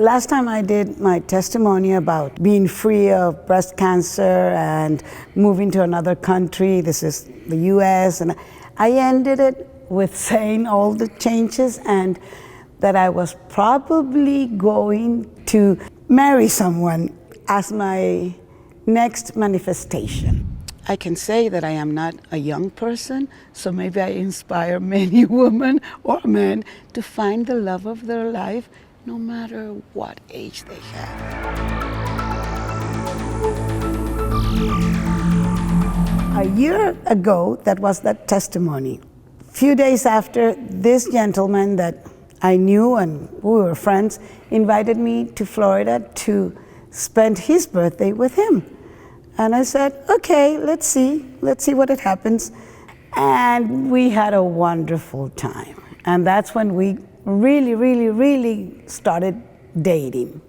last time I did my testimony about being free of breast cancer and moving to another country, this is the US, and I ended it with saying all the changes and that I was probably going to marry someone as my next manifestation. I can say that I am not a young person, so maybe I inspire many women or men to find the love of their life no matter what age they have. A year ago, that was that testimony. A few days after, this gentleman that I knew and we were friends invited me to Florida to spend his birthday with him. And I said, okay, let's see what it happens. And we had a wonderful time. And that's when we really started dating.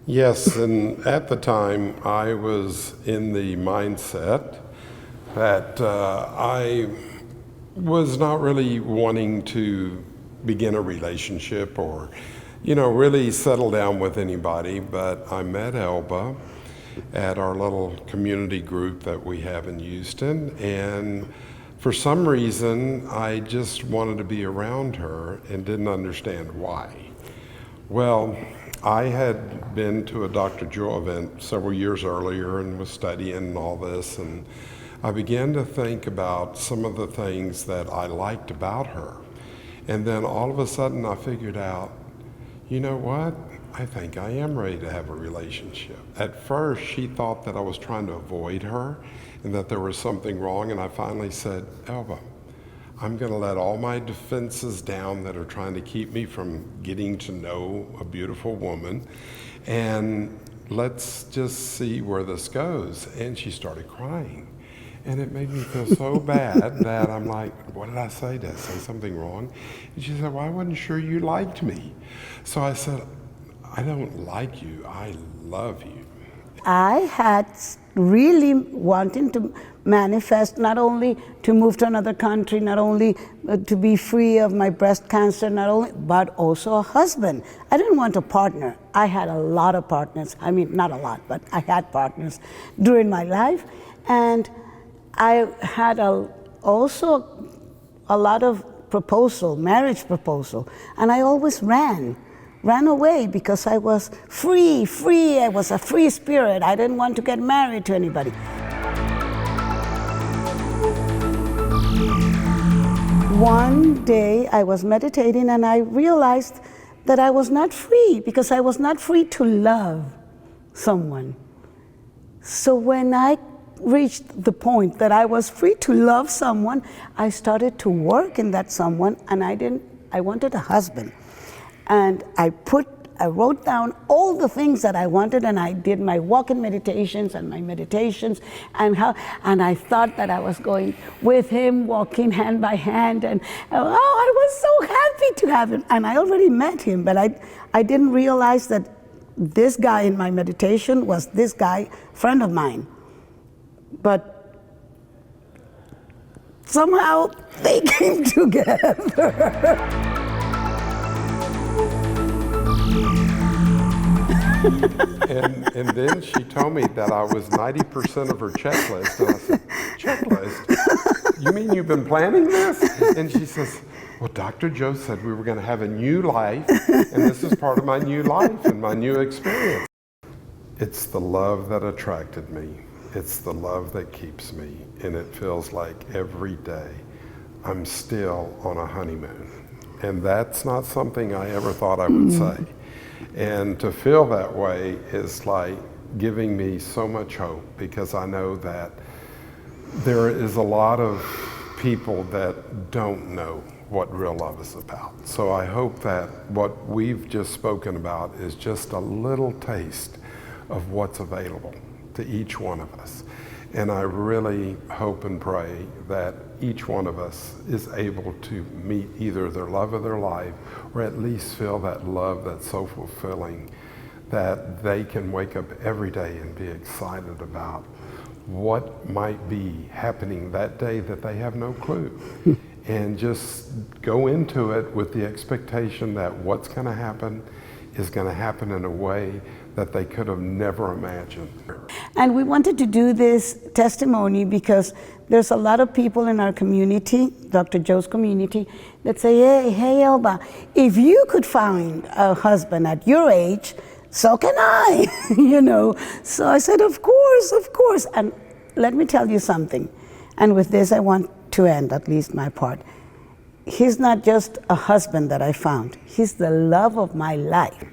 Yes, and at the time I was in the mindset that I was not really wanting to begin a relationship or, really settle down with anybody, but I met Elba at our little community group that we have in Houston, and for some reason I just wanted to be around her and didn't understand why. Well, I had been to a Dr. Joe event several years earlier and was studying all this, and I began to think about some of the things that I liked about her. And then all of a sudden I figured out, you know what? I think I am ready to have a relationship. At first, she thought that I was trying to avoid her and that there was something wrong, and I finally said, Elba, I'm gonna let all my defenses down that are trying to keep me from getting to know a beautiful woman, and let's just see where this goes. And she started crying. And it made me feel so bad that I'm like, what did I say? Did I say something wrong? And she said, well, I wasn't sure you liked me. So I said, I don't like you, I love you. I had really wanting to manifest, not only to move to another country, not only to be free of my breast cancer, but also a husband. I didn't want a partner. I had a lot of partners. I mean, not a lot, but I had partners during my life. And I had also a lot of marriage proposal, and I always ran away because I was free. I was a free spirit. I didn't want to get married to anybody. One day I was meditating and I realized that I was not free because I was not free to love someone. So when I reached the point that I was free to love someone, I started to work in that someone, and I wanted a husband. And I wrote down all the things that I wanted, and I did my walking meditations and my meditations, and I thought that I was going with him, walking hand by hand, and I was so happy to have him. And I already met him, but I didn't realize that this guy in my meditation was this guy, friend of mine. But somehow they came together. And then she told me that I was 90% of her checklist. And I said, checklist? You mean you've been planning this? And she says, well, Dr. Joe said we were going to have a new life, and this is part of my new life and my new experience. It's the love that attracted me. It's the love that keeps me, and it feels like every day I'm still on a honeymoon. And that's not something I ever thought I would say. And to feel that way is like giving me so much hope, because I know that there is a lot of people that don't know what real love is about. So I hope that what we've just spoken about is just a little taste of what's available to each one of us. And I really hope and pray that each one of us is able to meet either their love of their life, or at least feel that love that's so fulfilling that they can wake up every day and be excited about what might be happening that day that they have no clue. And just go into it with the expectation that what's going to happen is going to happen in a way that they could have never imagined. And we wanted to do this testimony because there's a lot of people in our community, Dr. Joe's community, that say, hey, Elba, if you could find a husband at your age, so can I, you know. So I said, of course. And let me tell you something. And with this, I want to end, at least my part. He's not just a husband that I found. He's the love of my life.